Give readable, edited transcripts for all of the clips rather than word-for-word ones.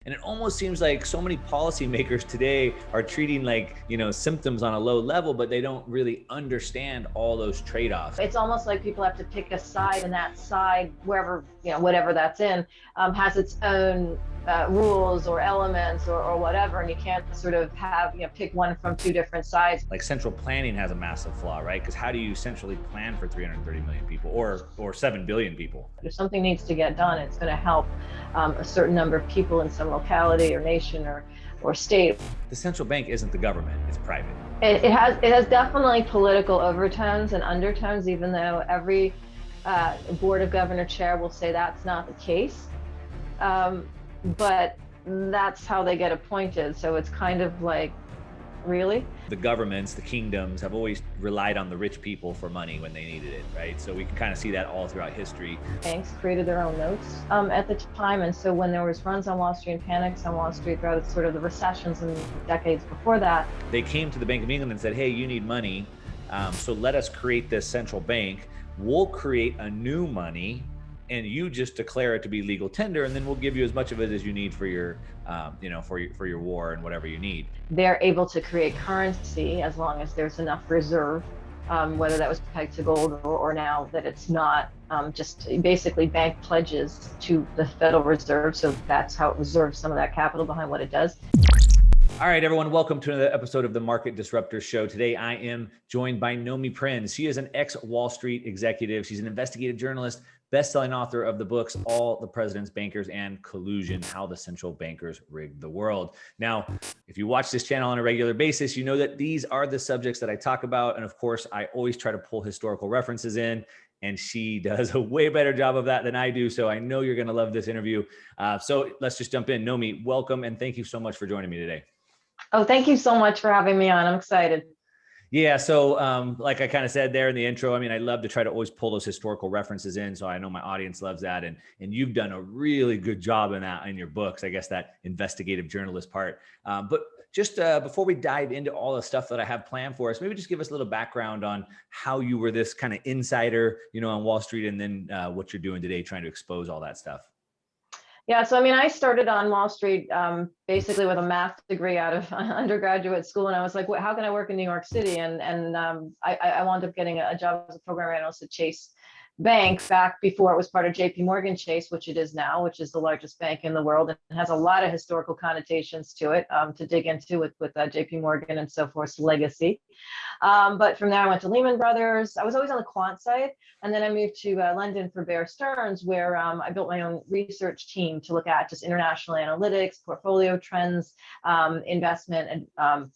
And it almost seems like so many policymakers today are treating symptoms on a low level, but they don't really understand all those trade-offs. It's almost like people have to pick a side, and that side, wherever, whatever that's in, has its own rules or elements or whatever, and you can't sort of have, pick one from two different sides. Like central planning has a massive flaw, right? Because how do you centrally plan for 330 million people or 7 billion people? If something needs to get done, it's going to help a certain number of people in some locality or nation or state. The central bank isn't the government, it's private. It has definitely political overtones and undertones, even though every board of governor chair will say that's not the case. But that's how they get appointed. So it's kind of like, really? The governments, the kingdoms have always relied on the rich people for money when they needed it, right? So we can kind of see that all throughout history. Banks created their own notes at the time. And so when there was runs on Wall Street and panics on Wall Street throughout sort of the recessions and decades before that, they came to the Bank of England and said, hey, you need money. So let us create this central bank. We'll create a new money and you just declare it to be legal tender, and then we'll give you as much of it as you need for your, for your war and whatever you need. They're able to create currency as long as there's enough reserve, whether that was pegged to gold or now that it's not, just basically bank pledges to the Federal Reserve. So that's how it reserves some of that capital behind what it does. All right, everyone, welcome to another episode of the Market Disruptor Show. Today, I am joined by Nomi Prins. She is an ex-Wall Street executive. She's an investigative journalist, best-selling author of the books, All the President's Bankers and Collusion, How the Central Bankers Rigged the World. Now, if you watch this channel on a regular basis, you know that these are the subjects that I talk about. And of course, I always try to pull historical references in, and she does a way better job of that than I do. So I know you're going to love this interview. So let's just jump in. Nomi, welcome, and thank you so much for joining me today. Oh, thank you so much for having me on. I'm excited. Yeah. So like I kind of said there in the intro, I mean, I love to try to always pull those historical references in. So I know my audience loves that. And you've done a really good job in that in your books, I guess that investigative journalist part. But just before we dive into all the stuff that I have planned for us, maybe just give us a little background on how you were this kind of insider, on Wall Street, and then what you're doing today, trying to expose all that stuff. Yeah, so I mean, I started on Wall Street basically with a math degree out of undergraduate school, and I was like, how can I work in New York City? And I wound up getting a job as a program analyst at Chase Bank back before it was part of JP Morgan Chase, which it is now, which is the largest bank in the world, and has a lot of historical connotations to it to dig into with JP Morgan and so forth's legacy. But from there, I went to Lehman Brothers. I was always on the quant side, and then I moved to London for Bear Stearns, where I built my own research team to look at just international analytics, portfolio trends, investment and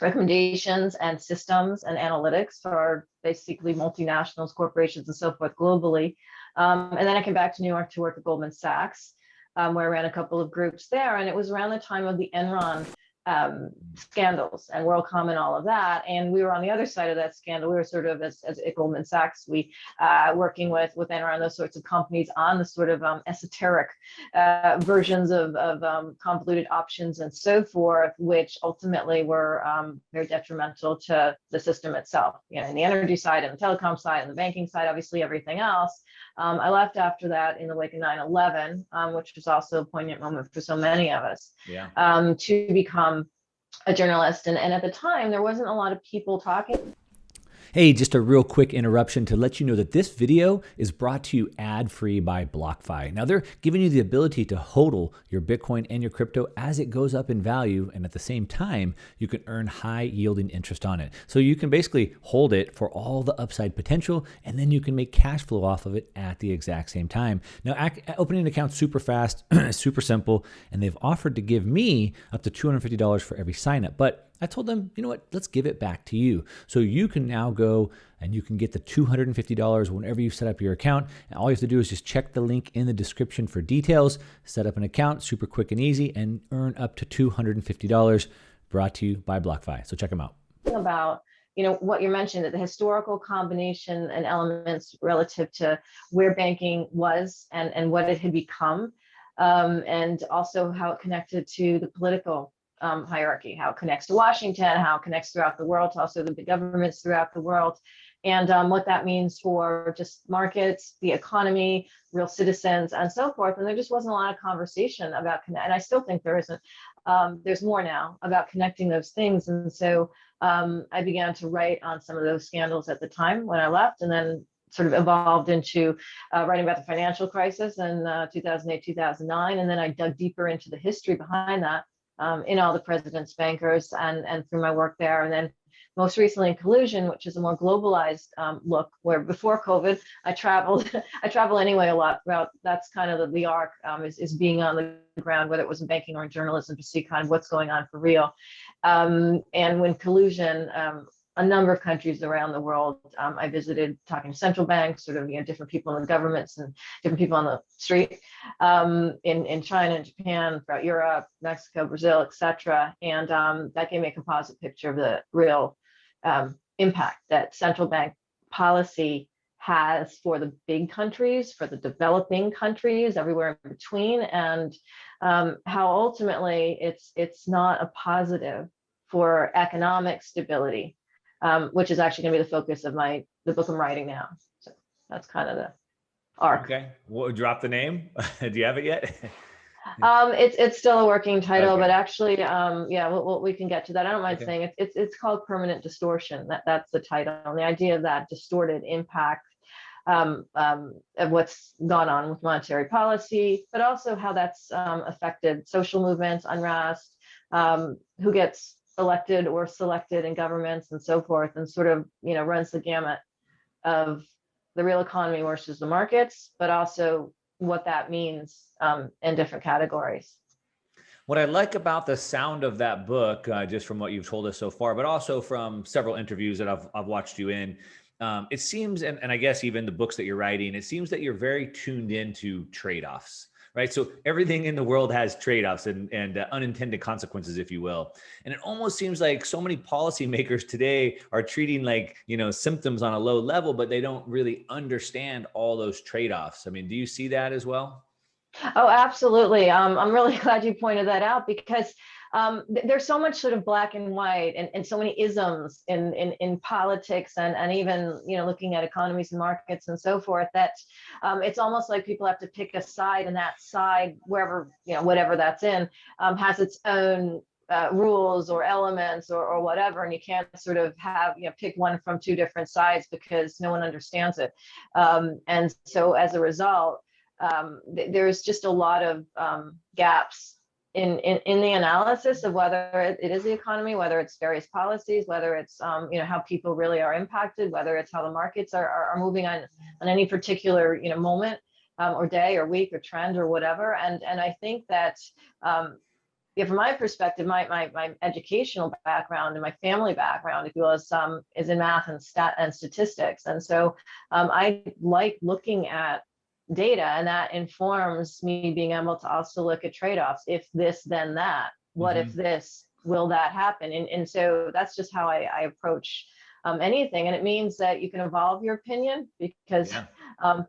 recommendations and systems and analytics for basically multinationals, corporations, and so forth globally. And then I came back to New York to work at Goldman Sachs, where I ran a couple of groups there. And it was around the time of the Enron scandals and WorldCom and all of that. And we were on the other side of that scandal. We were sort of, as at Goldman Sachs, we working with Enron, those sorts of companies on the sort of esoteric versions of convoluted options and so forth, which ultimately were very detrimental to the system itself, in the energy side and the telecom side and the banking side, obviously everything else. I left after that in the wake of 9/11, which was also a poignant moment for so many of us, to become a journalist. And at the time, there wasn't a lot of people talking. Hey, just a real quick interruption to let you know that this video is brought to you ad-free by BlockFi. Now, they're giving you the ability to hodl your Bitcoin and your crypto as it goes up in value, and at the same time, you can earn high-yielding interest on it. So you can basically hold it for all the upside potential, and then you can make cash flow off of it at the exact same time. Now, opening an account super fast, super simple, and they've offered to give me up to $250 for every sign-up, but I told them, you know what, let's give it back to you. So you can now go and you can get the $250 whenever you set up your account. And all you have to do is just check the link in the description for details, set up an account, super quick and easy, and earn up to $250, brought to you by BlockFi. So check them out. About what you mentioned, that the historical combination and elements relative to where banking was and what it had become, and also how it connected to the political hierarchy, how it connects to Washington, how it connects throughout the world, to also the big governments throughout the world, and what that means for just markets, the economy, real citizens, and so forth. And there just wasn't a lot of conversation about connect. And I still think there isn't. There's more now about connecting those things. And so I began to write on some of those scandals at the time when I left, and then sort of evolved into writing about the financial crisis in 2008, 2009. And then I dug deeper into the history behind that in all the president's bankers and through my work there. And then most recently in Collusion, which is a more globalized look, where before COVID, I traveled. I travel anyway a lot throughout. That's kind of the arc, is being on the ground, whether it was in banking or in journalism, to see kind of what's going on for real. And when Collusion, a number of countries around the world, I visited, talking to central banks, sort of, different people in the governments and different people on the street, in China and Japan, throughout Europe, Mexico, Brazil, etc. And that gave me a composite picture of the real impact that central bank policy has for the big countries, for the developing countries, everywhere in between, and how ultimately it's not a positive for economic stability, which is actually going to be the focus of the book I'm writing now. So that's kind of the arc. Okay, we'll drop the name. Do you have it yet? It's still a working title, Okay. but actually, yeah, we can get to that. I don't mind Okay. saying it's called Permanent Distortion. That's the title. And the idea of that distorted impact of what's gone on with monetary policy, but also how that's affected social movements, unrest, who gets elected or selected in governments and so forth, and sort of, runs the gamut of the real economy versus the markets, but also what that means in different categories. What I like about the sound of that book, just from what you've told us so far, but also from several interviews that I've watched you in, it seems, and I guess even the books that you're writing, it seems that you're very tuned into trade-offs, right? So everything in the world has trade-offs and unintended consequences, if you will. And it almost seems like so many policymakers today are treating symptoms on a low level, but they don't really understand all those trade-offs. I mean, do you see that as well? Oh, absolutely. I'm really glad you pointed that out, because there's so much sort of black and white and so many isms in politics and even, looking at economies and markets and so forth, that it's almost like people have to pick a side, and that side, wherever, whatever that's in, has its own rules or elements or whatever, and you can't sort of have, pick one from two different sides because no one understands it. And so as a result, there's just a lot of gaps in the analysis of whether it is the economy, whether it's various policies, whether it's how people really are impacted, whether it's how the markets are moving on any particular moment or day or week or trend or whatever. And I think that from my perspective, my educational background and my family background, if you will, is in math and statistics, and so I like looking at data, and that informs me being able to also look at trade-offs. If this, then that. What if this? Will that happen? And so that's just how I approach anything. And it means that you can evolve your opinion because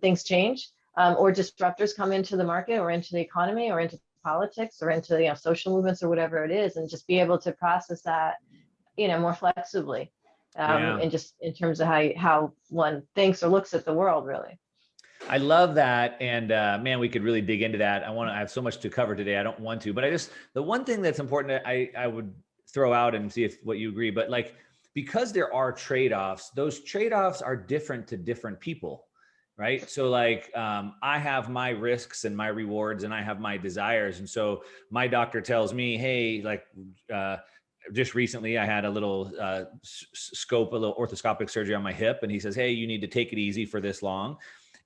things change, or disruptors come into the market or into the economy or into politics or into social movements or whatever it is, and just be able to process that more flexibly, and just in terms of how one thinks or looks at the world, really. I love that. And man, we could really dig into that. I have so much to cover today. I don't want to, but the one thing that's important that I would throw out and see what you agree, but because there are trade-offs, those trade-offs are different to different people, right? So I have my risks and my rewards, and I have my desires. And so my doctor tells me, hey, just recently I had a little a little orthoscopic surgery on my hip. And he says, hey, you need to take it easy for this long.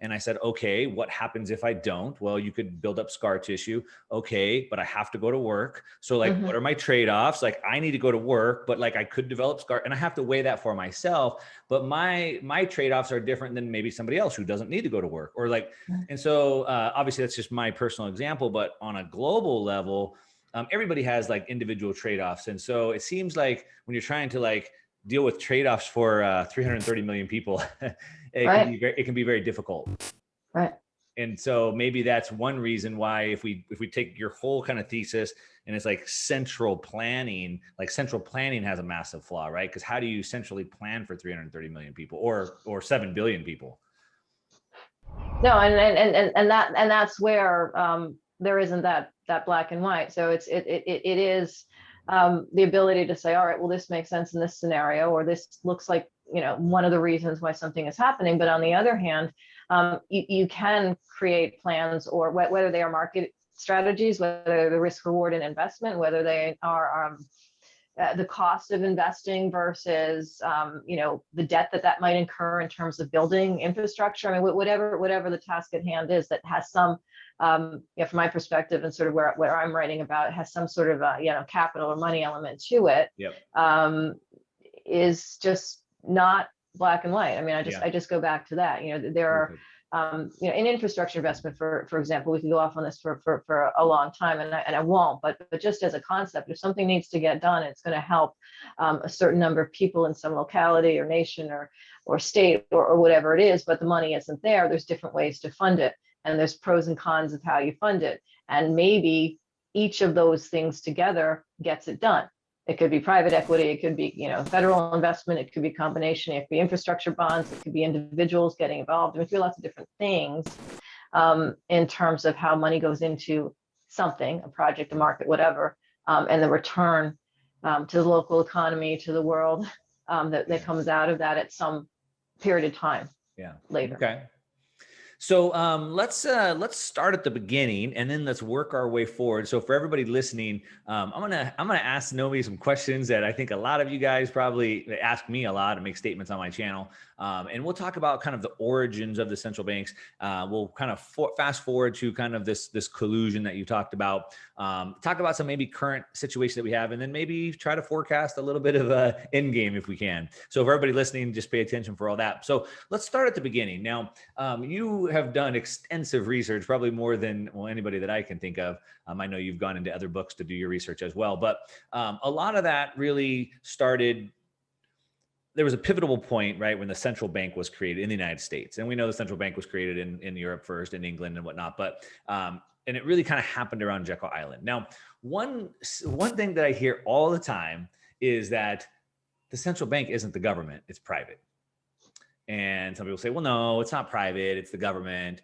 And I said, okay, what happens if I don't? Well, you could build up scar tissue. Okay, but I have to go to work. So what are my trade-offs? I need to go to work, but I could develop scar, and I have to weigh that for myself. But my trade-offs are different than maybe somebody else who doesn't need to go to work, and so obviously that's just my personal example, but on a global level, everybody has individual trade-offs. And so it seems like when you're trying to deal with trade-offs for 330 million people, it can be very difficult. Right. And so maybe that's one reason why if we take your whole kind of thesis and it's like central planning has a massive flaw, right? Because how do you centrally plan for 330 million people or 7 billion people? No, and that's where there isn't that black and white. So it is the ability to say, all right, well, this makes sense in this scenario, or this looks like, you know, one of the reasons why something is happening. But on the other hand, you can create plans, or whether they are market strategies, whether they're the risk, reward, and investment, whether they are the cost of investing versus you know, the debt that might incur in terms of building infrastructure. I mean, whatever the task at hand is that has some, you know, from my perspective and sort of where I'm writing about, it has some sort of you know, capital or money element to it. Yep. Is just not black and white. I mean, I just go back to that. You know, there are you know, in infrastructure investment, for example, we can go off on this for a long time, and I won't, but just as a concept, if something needs to get done, it's going to help a certain number of people in some locality or nation or state or whatever it is, but the money isn't there. There's different ways to fund it, and there's pros and cons of how you fund it, and maybe each of those things together gets it done. It could be private equity, it could be, you know, federal investment, it could be a combination, it could be infrastructure bonds, it could be individuals getting involved. I mean, it could be lots of different things in terms of how money goes into something, a project, a market, whatever, and the return to the local economy, to the world that comes out of that at some period of time later. Okay. So let's start at the beginning, and then let's work our way forward. So for everybody listening, I'm gonna ask Nomi some questions that I think a lot of you guys probably ask me a lot and make statements on my channel. And we'll talk about kind of the origins of the central banks. We'll kind of fast forward to kind of this collusion that you talked about. Talk about some maybe current situation that we have, and then maybe try to forecast a little bit of a end game if we can. So for everybody listening, just pay attention for all that. So let's start at the beginning. Now, you have done extensive research, probably more than anybody that I can think of. I know you've gone into other books to do your research as well, but a lot of that really started. There was a pivotal point, right, when the central bank was created in the United States. And we know the central bank was created in Europe first, in England and whatnot, but and it really kind of happened around Jekyll Island. Now, one thing that I hear all the time is that the central bank isn't the government, it's private. And some people say, well, no, it's not private, it's the government.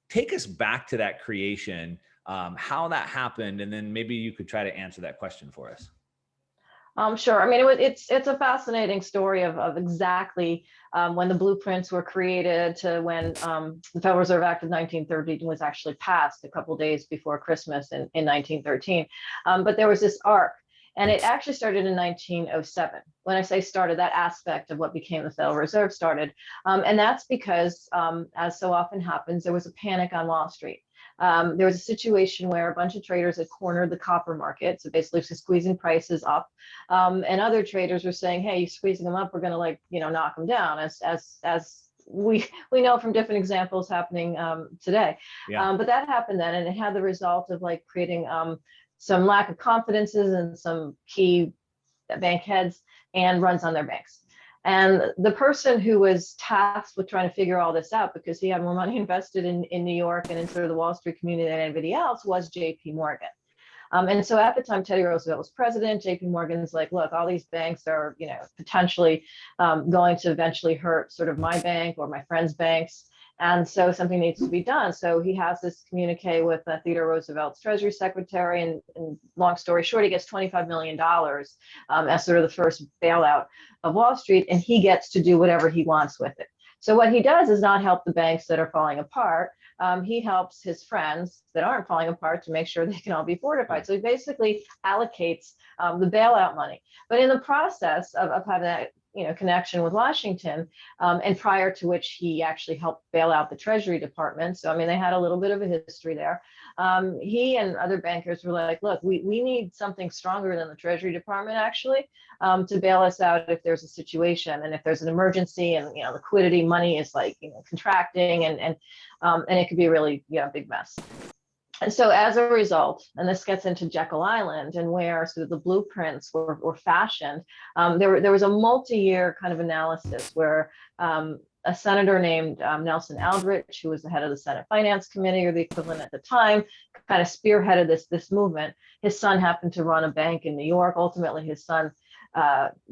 Take us back to that creation, how that happened, and then maybe you could try to answer that question for us. Sure. I mean, it's a fascinating story of exactly when the blueprints were created to when the Federal Reserve Act of 1930 was actually passed a couple of days before Christmas in 1913. But there was this arc. And it actually started in 1907. When I say started, that aspect of what became the Federal Reserve started. And that's because, as so often happens, there was a panic on Wall Street. There was a situation where a bunch of traders had cornered the copper market, so basically squeezing prices up. And other traders were saying, hey, you're squeezing them up, we're going to, like, you know, knock them down, as we know from different examples happening today. Yeah. But that happened then, and it had the result of like creating some lack of confidences in some key bank heads and runs on their banks. And the person who was tasked with trying to figure all this out, because he had more money invested in New York and in sort of the Wall Street community than anybody else, was JP Morgan. And so at the time Teddy Roosevelt was president, JP Morgan's like, look, all these banks are, you know, potentially going to eventually hurt sort of my bank or my friends' banks. And so something needs to be done. So he has this communique with Theodore Roosevelt's Treasury Secretary, and long story short, he gets $25 million as sort of the first bailout of Wall Street, and he gets to do whatever he wants with it. So what he does is not help the banks that are falling apart. He helps his friends that aren't falling apart to make sure they can all be fortified. So he basically allocates the bailout money. But in the process of having that, you know, connection with Washington, and prior to which he actually helped bail out the Treasury Department. So, I mean, they had a little bit of a history there. He and other bankers were like, look, we need something stronger than the Treasury Department, actually, to bail us out if there's a situation and if there's an emergency and, you know, liquidity, money is like, you know, contracting and it could be a really, you know, big mess. And so as a result, and this gets into Jekyll Island and where sort of the blueprints were fashioned, there was a multi-year kind of analysis where a senator named Nelson Aldrich, who was the head of the Senate Finance Committee, or the equivalent at the time, kind of spearheaded this movement. His son happened to run a bank in New York. Ultimately, his son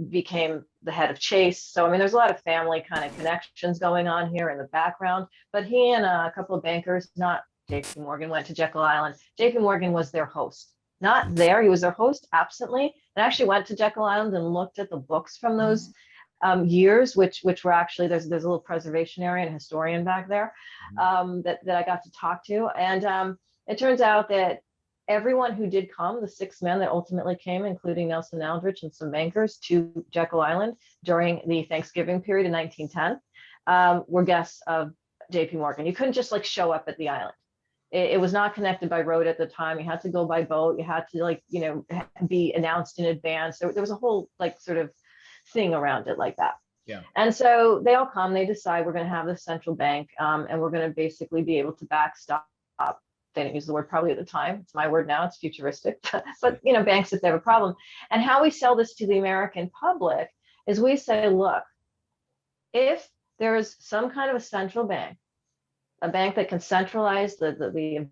became the head of Chase. So, I mean, there's a lot of family kind of connections going on here in the background. But he and a couple of bankers, not JP Morgan, went to Jekyll Island. JP Morgan was their host. Not there, he was their host absently, and actually went to Jekyll Island and looked at the books from those years, which were actually, there's a little preservation area and historian back there that I got to talk to. And it turns out that everyone who did come, the 6 men that ultimately came, including Nelson Aldrich and some bankers, to Jekyll Island during the Thanksgiving period in 1910, were guests of JP Morgan. You couldn't just like show up at the island. It was not connected by road at the time. You had to go by boat. You had to, like, you know, be announced in advance. There was a whole like sort of thing around it like that. Yeah. And so they all come, they decide we're going to have this central bank, and we're going to basically be able to backstop. They didn't use the word probably at the time. It's my word now. It's futuristic, but you know, banks, if they have a problem. And how we sell this to the American public is we say, look, if there is some kind of a central bank, a bank that can centralize the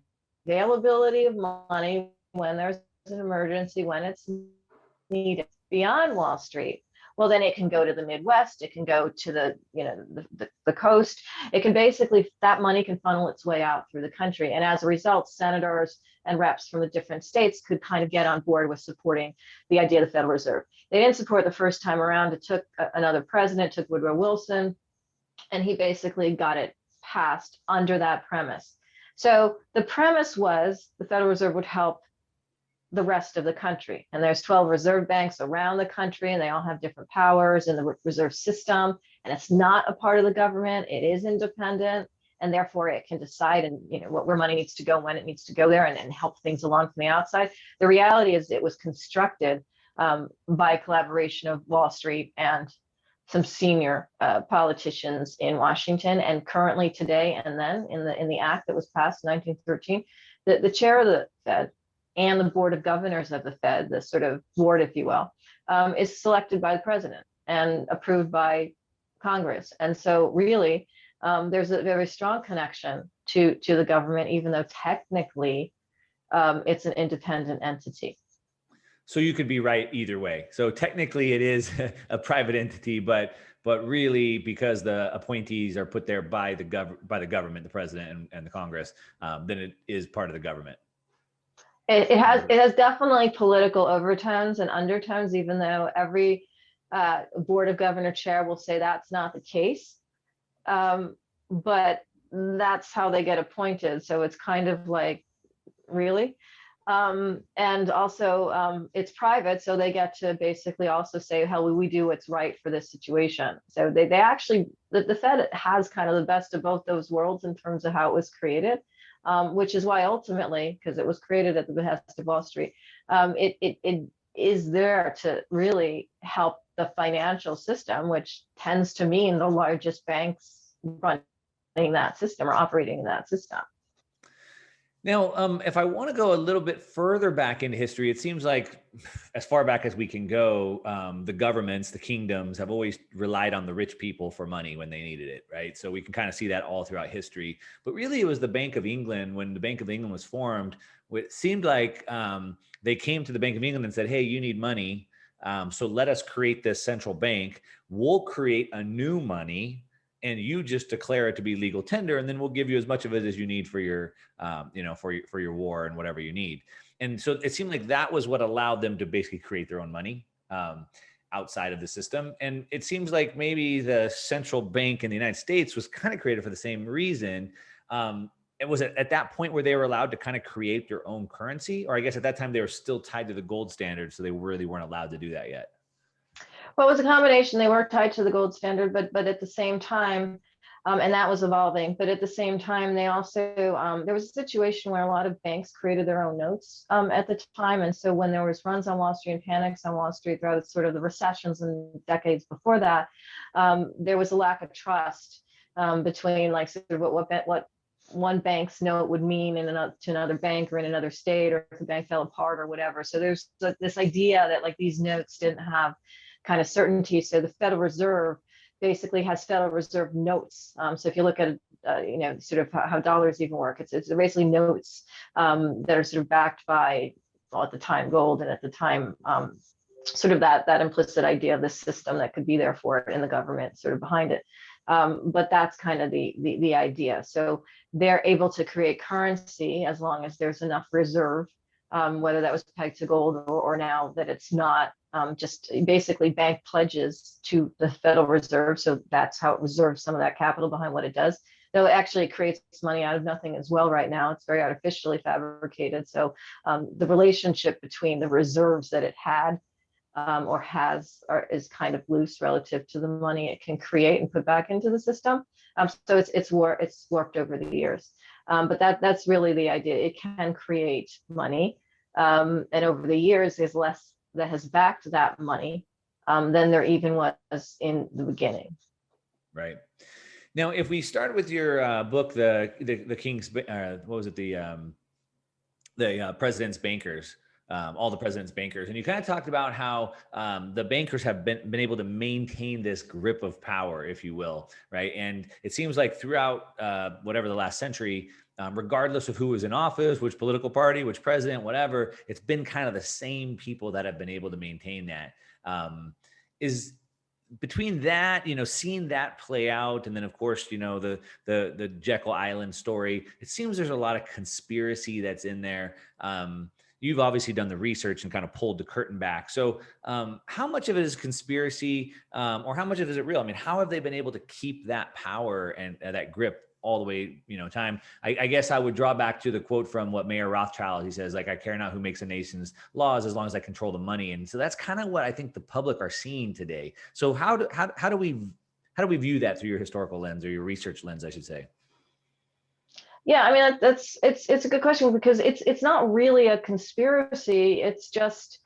availability of money when there's an emergency, when it's needed beyond Wall Street, well, then it can go to the Midwest, it can go to the coast. It can basically, that money can funnel its way out through the country. And as a result, senators and reps from the different states could kind of get on board with supporting the idea of the Federal Reserve. They didn't support it the first time around. It took another president, took Woodrow Wilson, and he basically got it passed under that premise. So the premise was the Federal Reserve would help the rest of the country. And there's 12 reserve banks around the country, and they all have different powers in the reserve system. And it's not a part of the government. It is independent, and therefore it can decide and, you know, where money needs to go, when it needs to go there, and help things along from the outside. The reality is it was constructed by collaboration of Wall Street and some senior politicians in Washington, and currently today, and then in the act that was passed in 1913, the chair of the Fed and the board of governors of the Fed, the sort of board, if you will, is selected by the president and approved by Congress. And so really, there's a very strong connection to the government, even though technically it's an independent entity. So you could be right either way. So technically it is a private entity, but really, because the appointees are put there by the government, the president and the Congress, then it is part of the government. It has definitely political overtones and undertones, even though every board of governor chair will say that's not the case. But that's how they get appointed. So it's kind of like, really? And also it's private, so they get to basically also say, hell, we do what's right for this situation. So they actually, the Fed has kind of the best of both those worlds in terms of how it was created, which is why ultimately, because it was created at the behest of Wall Street, it is there to really help the financial system, which tends to mean the largest banks running that system or operating in that system. Now, if I want to go a little bit further back into history, it seems like as far back as we can go, the governments, the kingdoms have always relied on the rich people for money when they needed it, right? So we can kind of see that all throughout history. But really, it was the Bank of England, when the Bank of England was formed, it seemed like they came to the Bank of England and said, hey, you need money, so let us create this central bank. We'll create a new money, and you just declare it to be legal tender, and then we'll give you as much of it as you need for your, for your war and whatever you need. And so it seemed like that was what allowed them to basically create their own money outside of the system. And it seems like maybe the central bank in the United States was kind of created for the same reason. It was at that point where they were allowed to kind of create their own currency, or I guess at that time they were still tied to the gold standard, so they really weren't allowed to do that yet. Well, it was a combination. They were tied to the gold standard, but at the same time, and that was evolving. But at the same time, they also, there was a situation where a lot of banks created their own notes at the time. And so when there was runs on Wall Street and panics on Wall Street throughout sort of the recessions and decades before that, there was a lack of trust between like sort of what one bank's note would mean to another bank or in another state, or if the bank fell apart or whatever. So there's this idea that like these notes didn't have kind of certainty. So the Federal Reserve basically has Federal Reserve notes. So if you look at sort of how dollars even work, it's basically notes that are sort of backed by, well, at the time gold, and at the time sort of that implicit idea of the system that could be there for it, and the government sort of behind it. But that's kind of the idea. So they're able to create currency as long as there's enough reserve, whether that was pegged to gold or now that it's not, just basically bank pledges to the Federal Reserve. So that's how it reserves some of that capital behind what it does. Though it actually creates money out of nothing as well right now. It's very artificially fabricated. So the relationship between the reserves that it had or has is kind of loose relative to the money it can create and put back into the system. So it's warped over the years. But that's really the idea. It can create money. And over the years, there's less that has backed that money than there even was in the beginning. Right. Now, if we start with your book, the King's, what was it? The President's Bankers. All the President's Bankers. And you kind of talked about how the bankers have been able to maintain this grip of power, if you will, right? And it seems like throughout whatever the last century, regardless of who was in office, which political party, which president, whatever, it's been kind of the same people that have been able to maintain that. Is between that, seeing that play out, and then of course, the Jekyll Island story, it seems there's a lot of conspiracy that's in there. You've obviously done the research and kind of pulled the curtain back. So how much of it is conspiracy or how much of it is it real? I mean, how have they been able to keep that power and that grip all the way, time? I guess I would draw back to the quote from what Mayor Rothschild, he says, like, I care not who makes a nation's laws as long as I control the money. And so that's kind of what I think the public are seeing today. So how do we view that through your historical lens, or your research lens, I should say? Yeah, I mean, it's a good question, because it's not really a conspiracy. It's just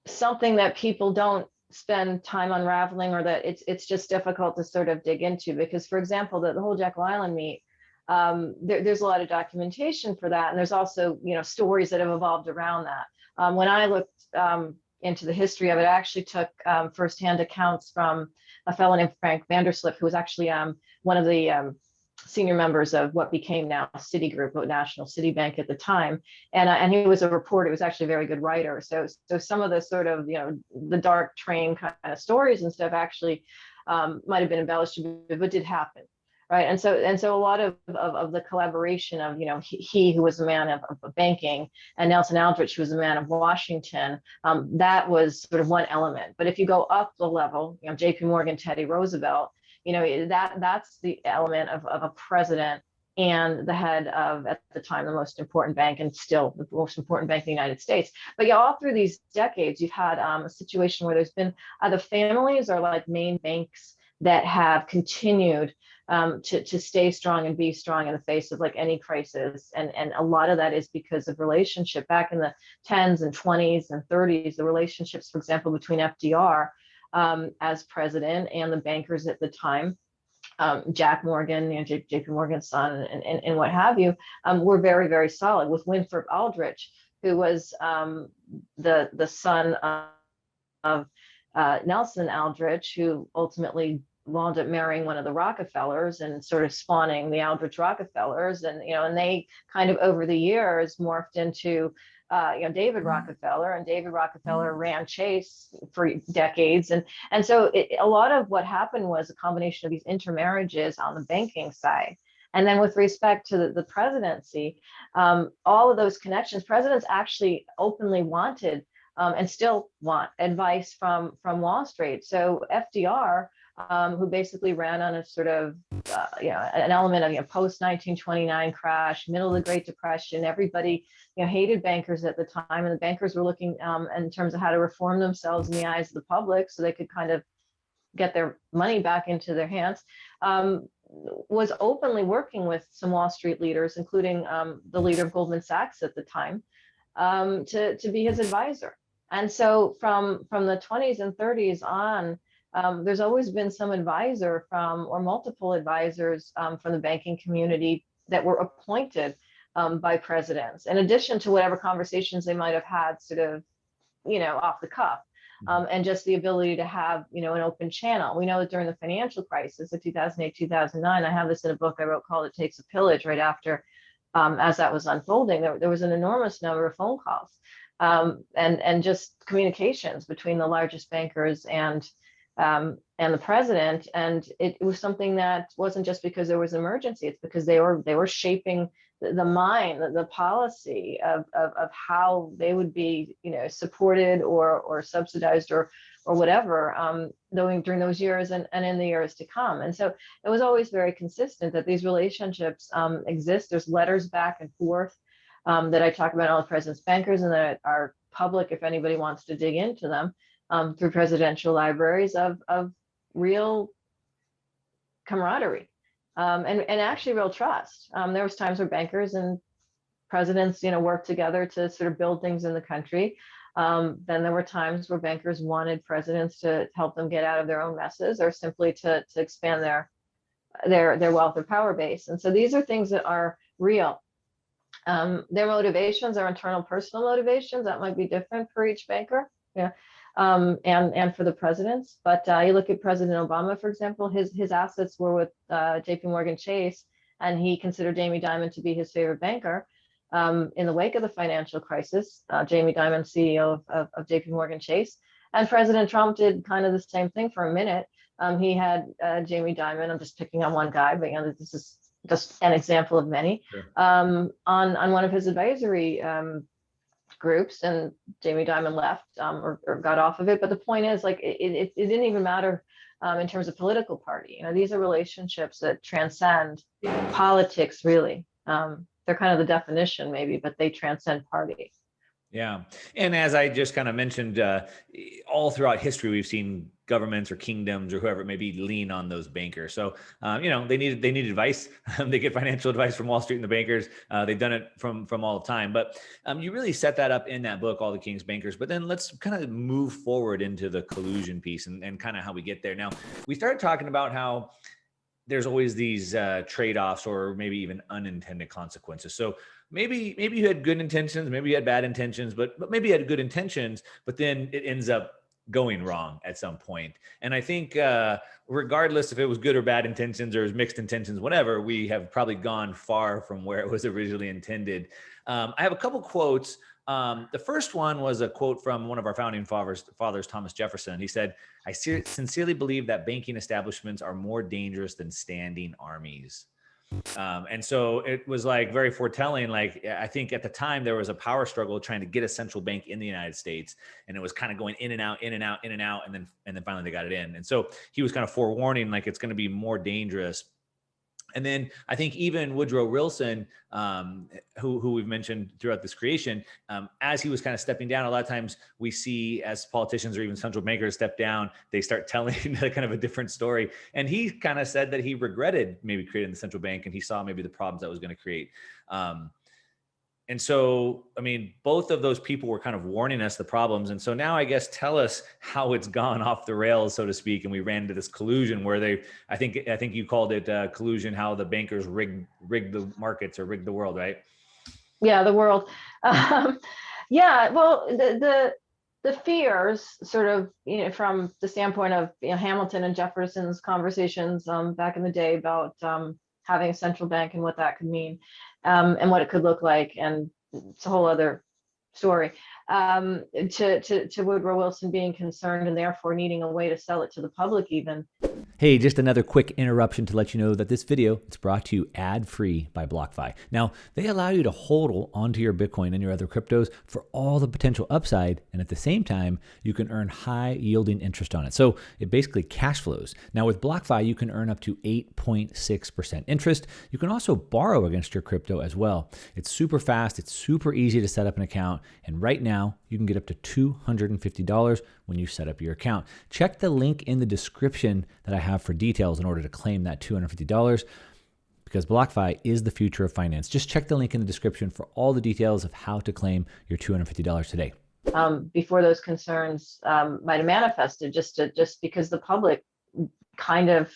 something that people don't spend time unraveling, or that it's just difficult to sort of dig into. Because, for example, the whole Jekyll Island meet, there's a lot of documentation for that, and there's also stories that have evolved around that. When I looked into the history of it, I actually took firsthand accounts from a fellow named Frank Vandersliff, who was actually one of the senior members of what became now Citigroup, National City Bank at the time, and he was a reporter. He was actually a very good writer. So some of the sort of the dark train kind of stories and stuff actually might have been embellished, but did happen, right? And so a lot of the collaboration of he who was a man of banking, and Nelson Aldrich, who was a man of Washington, that was sort of one element. But if you go up the level, J.P. Morgan, Teddy Roosevelt, that's the element of a president and the head of, at the time, the most important bank, and still the most important bank in the United States. But all through these decades, you've had a situation where there's been either families or like main banks that have continued to stay strong and be strong in the face of like any crisis. And a lot of that is because of relationship. Back in the 10s and 20s and 30s, the relationships, for example, between FDR as president and the bankers at the time, Jack Morgan, JP Morgan's son, and what have you, were very, very solid. With Winthrop Aldrich, who was the son of Nelson Aldrich, who ultimately wound up marrying one of the Rockefellers and sort of spawning the Aldrich Rockefellers, and they kind of over the years morphed into David Rockefeller, and David Rockefeller ran Chase for decades. And so a lot of what happened was a combination of these intermarriages on the banking side. And then with respect to the presidency, all of those connections, presidents actually openly wanted and still want advice from Wall Street. So FDR, who basically ran on a sort of, an element of post 1929 crash, middle of the Great Depression. Everybody, hated bankers at the time, and the bankers were looking in terms of how to reform themselves in the eyes of the public, so they could kind of get their money back into their hands. Was openly working with some Wall Street leaders, including the leader of Goldman Sachs at the time, to be his advisor. And so from the 20s and 30s on, there's always been some advisor or multiple advisors from the banking community that were appointed by presidents, in addition to whatever conversations they might have had sort of, off the cuff. and just the ability to have, an open channel. We know that during the financial crisis of 2008, 2009, I have this in a book I wrote called It Takes a Pillage, right after, as that was unfolding, there was an enormous number of phone calls and just communications between the largest bankers and the president. And it was something that wasn't just because there was an emergency, it's because they were shaping the mind, the policy of how they would be, supported or subsidized or whatever, during those years and in the years to come. And so it was always very consistent that these relationships exist. There's letters back and forth that I talk about all the president's bankers and that are public if anybody wants to dig into them, through presidential libraries of real camaraderie. And actually real trust. There was times where bankers and presidents, worked together to sort of build things in the country. Then there were times where bankers wanted presidents to help them get out of their own messes or simply to expand their wealth or power base. And so these are things that are real. Their motivations are internal personal motivations that might be different for each banker. Yeah. And for the presidents. But you look at President Obama, for example, his assets were with JP Morgan Chase, and he considered Jamie Dimon to be his favorite banker. In the wake of the financial crisis, Jamie Dimon, CEO of JP Morgan Chase, and President Trump did kind of the same thing for a minute. He had Jamie Dimon, I'm just picking on one guy, but this is just an example of many, sure. On one of his advisory groups, and Jamie Dimon left or got off of it. But the point is, it didn't even matter in terms of political party. These are relationships that transcend politics, really. They're kind of the definition maybe, but they transcend party. Yeah. And as I just kind of mentioned, all throughout history, we've seen governments or kingdoms or whoever it may be lean on those bankers. So, they need advice. They get financial advice from Wall Street and the bankers. They've done it from all the time. But you really set that up in that book, All the King's Bankers. But then let's kind of move forward into the collusion piece and kind of how we get there. Now, we started talking about how there's always these trade-offs or maybe even unintended consequences. So maybe you had good intentions, maybe you had bad intentions, but maybe you had good intentions, but then it ends up going wrong at some point. And I think regardless if it was good or bad intentions or it was mixed intentions, whatever, we have probably gone far from where it was originally intended. I have a couple quotes. The first one was a quote from one of our founding fathers, Thomas Jefferson. He said, "I sincerely believe that banking establishments are more dangerous than standing armies." And so it was very foretelling. I think at the time there was a power struggle trying to get a central bank in the United States, and it was kind of going in and out, in and out, in and out. And then finally they got it in. And so he was kind of forewarning, it's going to be more dangerous. And then I think even Woodrow Wilson, who we've mentioned throughout this creation, as he was kind of stepping down, a lot of times we see as politicians or even central bankers step down, they start telling kind of a different story. And he kind of said that he regretted maybe creating the central bank, and he saw maybe the problems that was going to create. And so, both of those people were kind of warning us the problems. And so now I guess tell us how it's gone off the rails, so to speak. And we ran into this collusion where I think you called it collusion, how the bankers rigged the markets or rigged the world, right? Yeah, the world. Yeah, well, the fears sort of, from the standpoint of Hamilton and Jefferson's conversations back in the day about having a central bank and what that could mean, and what it could look like. And it's a whole other story, to Woodrow Wilson being concerned and therefore needing a way to sell it to the public even. Hey, just another quick interruption to let you know that this video is brought to you ad-free by BlockFi. Now, they allow you to hodl onto your Bitcoin and your other cryptos for all the potential upside, and at the same time, you can earn high-yielding interest on it. So it basically cash flows. Now, with BlockFi, you can earn up to 8.6% interest. You can also borrow against your crypto as well. It's super fast. It's super easy to set up an account, and right now, you can get up to $250 when you set up your account. Check the link in the description that I have for details in order to claim that $250, because BlockFi is the future of finance. Just check the link in the description for all the details of how to claim your $250 today. Before those concerns might have manifested, just because the public kind of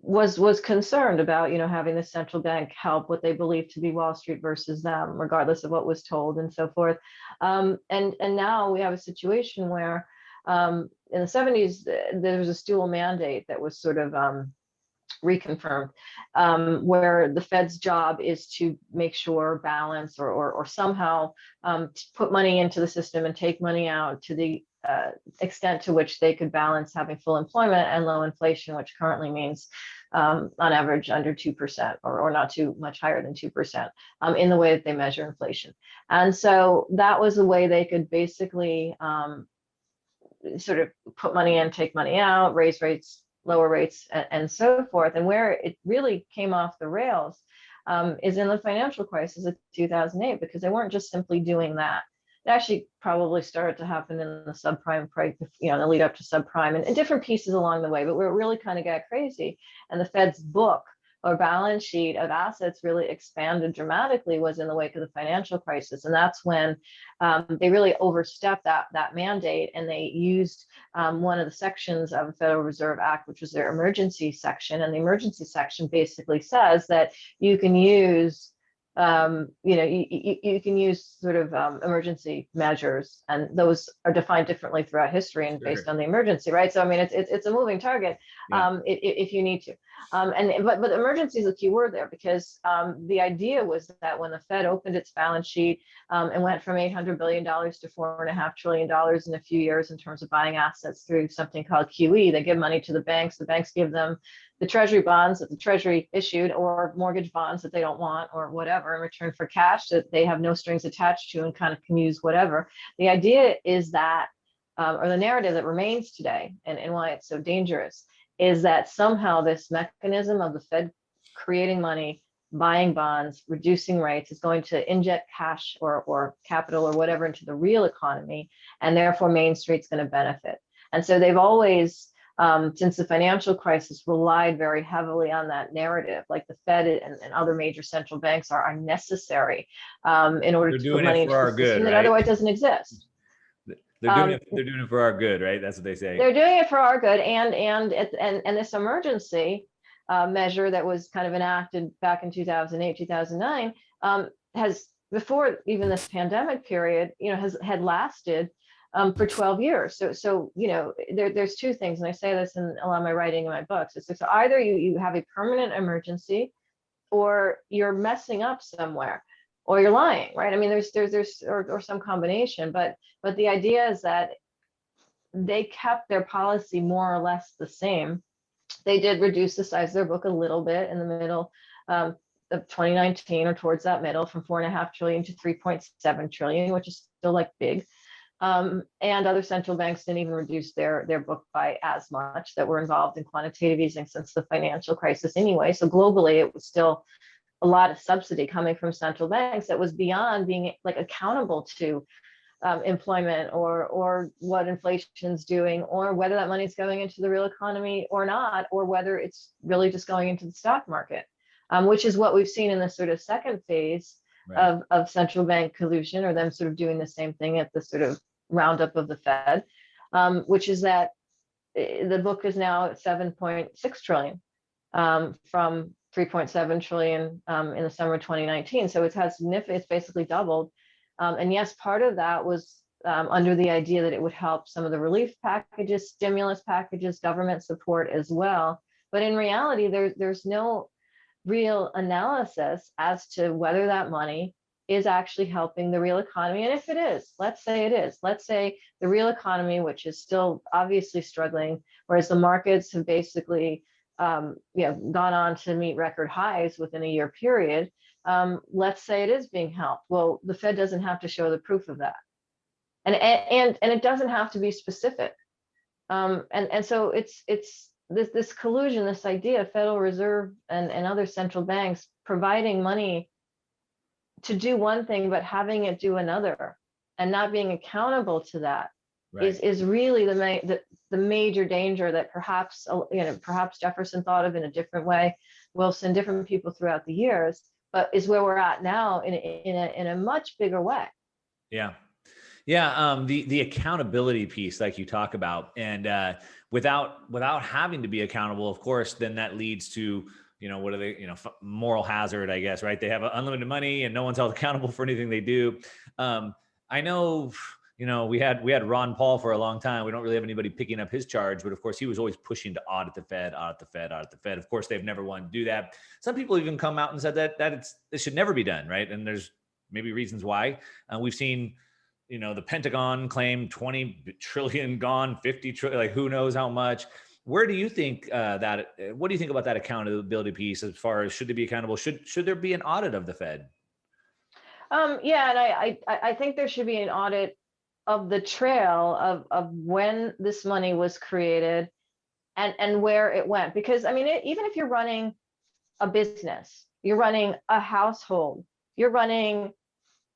was concerned about, having the central bank help what they believed to be Wall Street versus them, regardless of what was told and so forth. And now we have a situation where in the 70s, there was a dual mandate that was sort of reconfirmed, where the Fed's job is to make sure balance or somehow put money into the system and take money out to the extent to which they could balance having full employment and low inflation, which currently means on average under 2% or not too much higher than 2% in the way that they measure inflation. And so that was a way they could basically sort of put money in, take money out, raise rates, lower rates, and so forth. And where it really came off the rails is in the financial crisis of 2008, because they weren't just simply doing that. It actually probably started to happen in the subprime, the lead up to subprime and different pieces along the way, but where it really kind of got crazy. And the Fed's book or balance sheet of assets really expanded dramatically was in the wake of the financial crisis. And that's when they really overstepped that mandate, and they used one of the sections of the Federal Reserve Act, which was their emergency section. And the emergency section basically says that you can use you can use sort of emergency measures, and those are defined differently throughout history and based on the emergency, right? So I mean, it's a moving target if you need to. But emergency is a key word there, because the idea was that when the Fed opened its balance sheet and went from $800 billion to $4.5 trillion in a few years in terms of buying assets through something called QE, they give money to the banks give them the treasury bonds that the treasury issued, or mortgage bonds that they don't want or whatever, in return for cash that they have no strings attached to and kind of can use whatever. The idea is that, or the narrative that remains today, and why it's so dangerous, is that somehow this mechanism of the Fed creating money, buying bonds, reducing rates is going to inject cash or capital or whatever into the real economy, and therefore Main Street's going to benefit. And so they've always, since the financial crisis, relied very heavily on that narrative. Like the Fed and other major central banks are necessary in order to put money into the system that otherwise doesn't exist. They're doing it for our good, right? That's what they say. They're doing it for our good, and this emergency measure that was kind of enacted back in 2008, 2009 has, before even this pandemic period, had lasted for 12 years. So there's two things, and I say this in a lot of my writing in my books. It's so either you have a permanent emergency, or you're messing up somewhere, or you're lying, right? I mean, there's or some combination, but the idea is that they kept their policy more or less the same. They did reduce the size of their book a little bit in the middle of 2019, or towards that middle, from $4.5 trillion to $3.7 trillion, which is still like big. And other central banks didn't even reduce their book by as much, that were involved in quantitative easing since the financial crisis anyway. So globally, it was still a lot of subsidy coming from central banks that was beyond being like accountable to employment or what inflation's doing, or whether that money's going into the real economy or not, or whether it's really just going into the stock market, which is what we've seen in this sort of second phase of central bank collusion, or them sort of doing the same thing at the sort of roundup of the Fed, which is that the book is now at 7.6 trillion from 3.7 trillion in the summer of 2019. So it's had significant, it's basically doubled. And yes, part of that was under the idea that it would help some of the relief packages, stimulus packages, government support as well. But in reality, there's no real analysis as to whether that money is actually helping the real economy. And if it is, let's say it is, let's say the real economy, which is still obviously struggling, whereas the markets have basically gone on to meet record highs within a year period, let's say it is being helped. Well, the Fed doesn't have to show the proof of that. And it doesn't have to be specific. And so it's this collusion, this idea of Federal Reserve and other central banks providing money to do one thing, but having it do another, and not being accountable to that, is really the major danger that perhaps Jefferson thought of in a different way, Wilson, different people throughout the years, but is where we're at now in a much bigger way. Yeah. Yeah, the accountability piece, like you talk about, and without having to be accountable, of course, then that leads to, what are they, moral hazard, I guess, right? They have unlimited money and no one's held accountable for anything they do. I know, we had Ron Paul for a long time. We don't really have anybody picking up his charge, but of course he was always pushing to audit the Fed, audit the Fed, audit the Fed. Of course, they've never wanted to do that. Some people even come out and said that it should never be done, right? And there's maybe reasons why. We've seen, the Pentagon claimed 20 trillion gone, 50 trillion, like who knows how much. Where do you think what do you think about that accountability piece as far as should they be accountable? Should there be an audit of the Fed? Yeah, and I think there should be an audit of the trail of when this money was created and where it went. Because I mean, even if you're running a business, you're running a household, you're running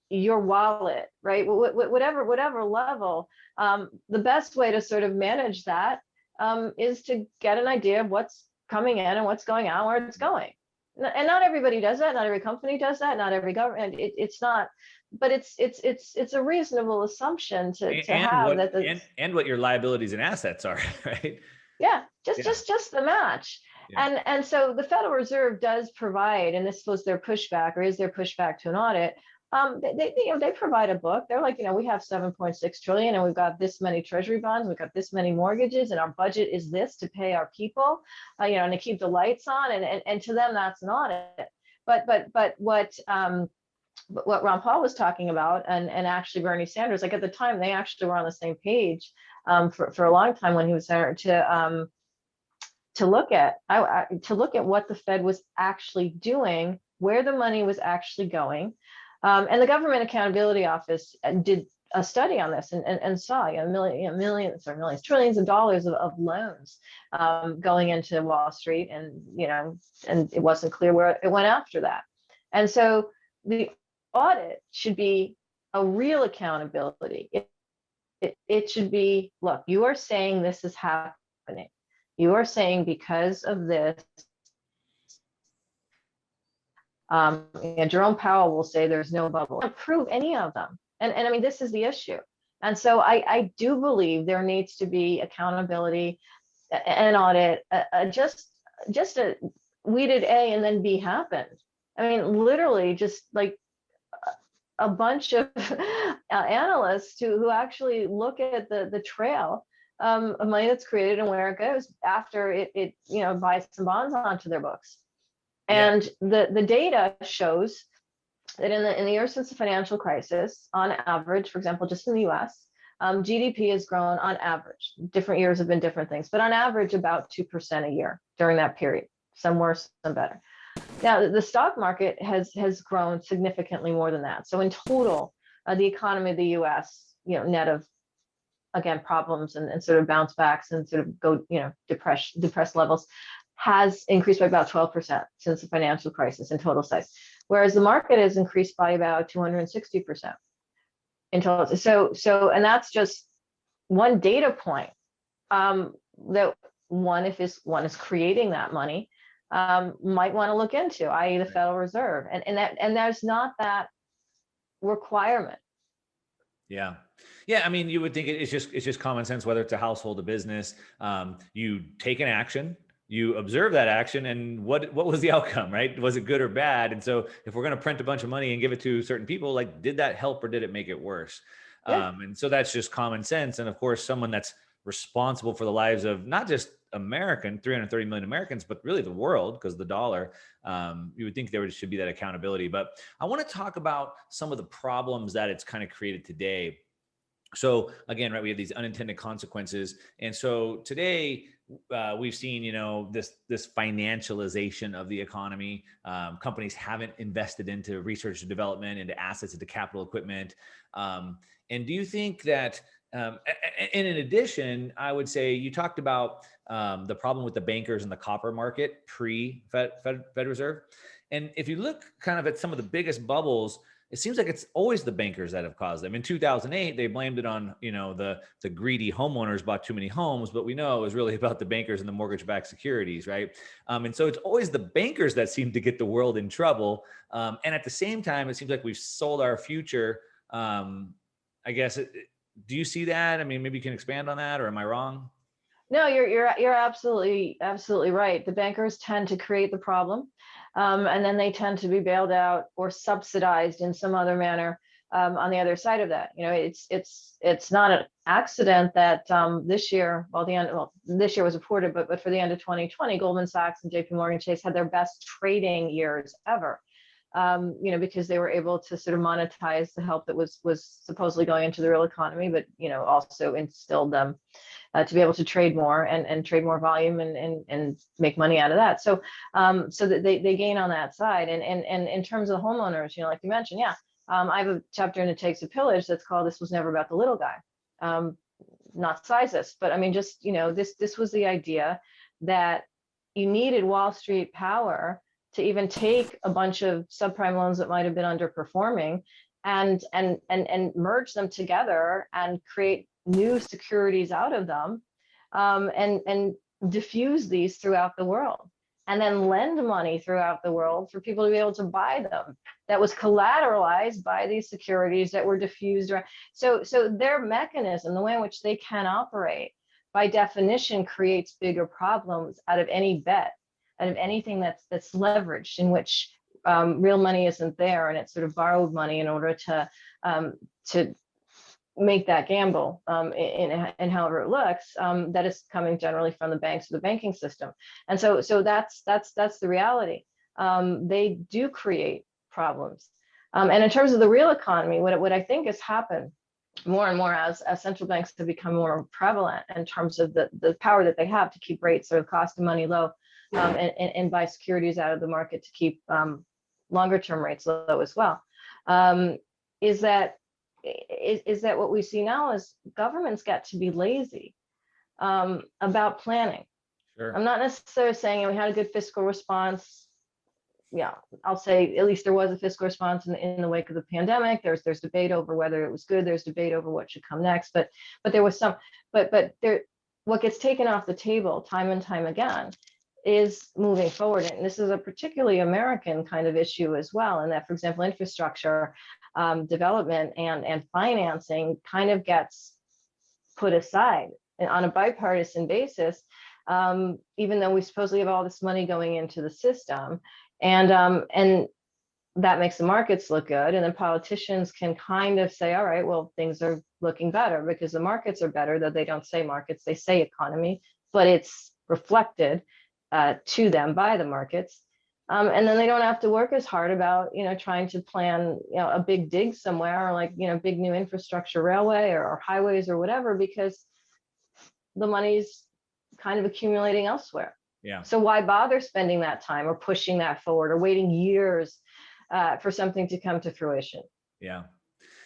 your wallet, right? Whatever level, the best way to sort of manage that is to get an idea of what's coming in and what's going out, where it's going. And not everybody does that. Not every company does that. Not every government. It's not, but it's a reasonable assumption to have that. And what your liabilities and assets are, right? Yeah, just the match. Yeah. And so the Federal Reserve does provide, and this was their pushback, or is their pushback to an audit. They provide a book. They're like, we have 7.6 trillion and we've got this many treasury bonds, we've got this many mortgages, and our budget is this to pay our people, and to keep the lights on. And to them, that's an audit. But what Ron Paul was talking about, and actually Bernie Sanders, like at the time, they actually were on the same page for a long time when he was there to look at what the Fed was actually doing, where the money was actually going. And the Government Accountability Office did a study on this and saw millions, trillions of dollars of loans going into Wall Street, and it wasn't clear where it went after that. And so the audit should be a real accountability. It should be, look, you are saying this is happening. You are saying because of this. Jerome Powell will say there's no bubble. I can't prove any of them. And I mean, this is the issue. And so I do believe there needs to be accountability and audit. Just we did A and then B happened. I mean, literally just like a bunch of analysts who actually look at the trail of money that's created and where it goes after it buys some bonds onto their books. And the data shows that in the years since the financial crisis, on average, for example, just in the US, GDP has grown on average. Different years have been different things, but on average about 2% a year during that period. Some worse, some better. Now, the stock market has grown significantly more than that. So in total, the economy of the US, net of, again, problems and sort of bounce backs and sort of go, depressed levels, has increased by about 12% since the financial crisis in total size, whereas the market has increased by about 260% in total. So, and that's just one data point that one is creating that money might want to look into, i.e., the Federal Reserve, and there's not that requirement. Yeah. I mean, you would think it's just common sense, whether it's a household, a business. You take an action. You observe that action, and what was the outcome, right? Was it good or bad? And so if we're going to print a bunch of money and give it to certain people, like, did that help or did it make it worse? Yeah. And so that's just common sense. And of course, someone that's responsible for the lives of not just 330 million Americans, but really the world, because the dollar, you would think there should be that accountability. But I want to talk about some of the problems that it's kind of created today. So again, right, we have these unintended consequences. And so today we've seen, this financialization of the economy. Companies haven't invested into research and development, into assets, into capital equipment. And do you think that, and in addition, I would say you talked about the problem with the bankers and the copper market pre-Fed Reserve. And if you look kind of at some of the biggest bubbles, it seems like it's always the bankers that have caused them. In 2008, they blamed it on, the greedy homeowners bought too many homes, but we know it was really about the bankers and the mortgage-backed securities, right? And so it's always the bankers that seem to get the world in trouble. And at the same time, it seems like we've sold our future I guess, do you see that? I mean, maybe you can expand on that, or am I wrong? No, you're absolutely right. The bankers tend to create the problem, and then they tend to be bailed out or subsidized in some other manner on the other side of that. You know, it's not an accident that this year, this year was reported, but for the end of 2020, Goldman Sachs and J.P. Morgan Chase had their best trading years ever. You know, because they were able to sort of monetize the help that was supposedly going into the real economy, but you know, also instilled them to be able to trade more and trade more volume and make money out of that. So so that they gain on that side. And in terms of the homeowners, you know, like you mentioned, yeah, I have a chapter in It Takes a Pillage that's called "This Was Never About the Little Guy," not sizist, but I mean, just, you know, this was the idea that you needed Wall Street power to even take a bunch of subprime loans that might have been underperforming and merge them together and create new securities out of them, and diffuse these throughout the world, and then lend money throughout the world for people to be able to buy them. That was collateralized by these securities that were diffused around. So their mechanism, the way in which they can operate, by definition, creates bigger problems out of any bet, out of anything that's leveraged, in which real money isn't there, and it's sort of borrowed money in order to make that gamble in however it looks, that is coming generally from the banks or the banking system. And so that's the reality. They do create problems. And in terms of the real economy, what I think has happened more and more as central banks have become more prevalent in terms of the power that they have to keep rates or the cost of money low, and buy securities out of the market to keep longer term rates low as well, is that what we see now is governments get to be lazy about planning. Sure. I'm not necessarily saying we had a good fiscal response. Yeah, I'll say at least there was a fiscal response in the wake of the pandemic. There's debate over whether it was good. There's debate over what should come next. But there was some. But there, what gets taken off the table time and time again is moving forward. And this is a particularly American kind of issue as well. And that, for example, infrastructure development and financing kind of gets put aside on a bipartisan basis, even though we supposedly have all this money going into the system. And that makes the markets look good. And then politicians can kind of say, all right, well, things are looking better because the markets are better, though they don't say markets, they say economy, but it's reflected to them by the markets. And then they don't have to work as hard about, you know, trying to plan, you know, a big dig somewhere, or like, you know, big new infrastructure railway or highways or whatever, because the money's kind of accumulating elsewhere. Yeah. So why bother spending that time or pushing that forward or waiting years for something to come to fruition? Yeah.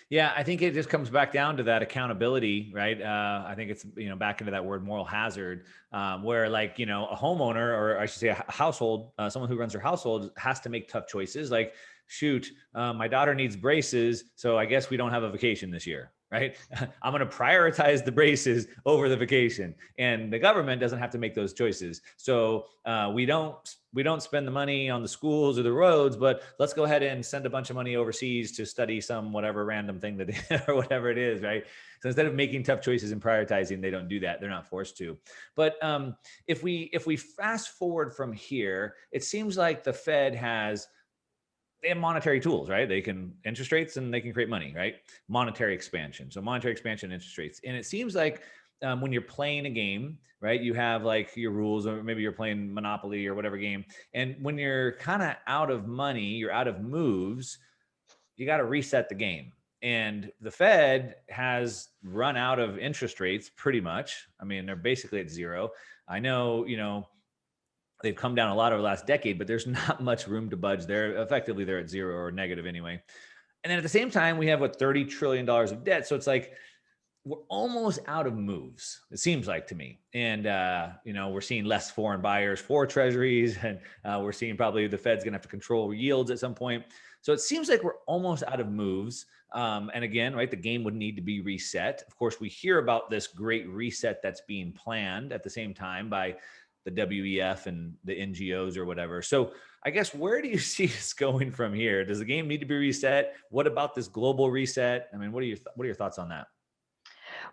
Yeah, I think it just comes back down to that accountability, right? I think it's, you know, back into that word moral hazard, where, like, you know, a homeowner, or I should say a household, someone who runs their household, has to make tough choices. Like, shoot, my daughter needs braces, so I guess we don't have a vacation this year, right? I'm going to prioritize the braces over the vacation, and the government doesn't have to make those choices. So we don't spend the money on the schools or the roads, but let's go ahead and send a bunch of money overseas to study some whatever random thing that or whatever it is, right? So instead of making tough choices and prioritizing, they don't do that. They're not forced to. But if we fast forward from here, it seems like the Fed they have monetary tools, right? They can interest rates and they can create money, right? Monetary expansion. So monetary expansion, interest rates. And it seems like when you're playing a game, right, you have like your rules, or maybe you're playing Monopoly or whatever game. And when you're kind of out of money, you're out of moves, you got to reset the game. And the Fed has run out of interest rates pretty much. I mean, they're basically at zero. I know, you know, they've come down a lot over the last decade, but there's not much room to budge there. Effectively, they're at zero or negative anyway. And then at the same time, we have $30 trillion of debt. So it's like, we're almost out of moves, it seems like to me. And, you know, we're seeing less foreign buyers for treasuries, and we're seeing probably the Fed's going to have to control yields at some point. So it seems like we're almost out of moves. And again, right, the game would need to be reset. Of course, we hear about this great reset that's being planned at the same time by the WEF and the NGOs or whatever. So I guess, where do you see this going from here? Does the game need to be reset? What about this global reset? I mean, what are your thoughts on that?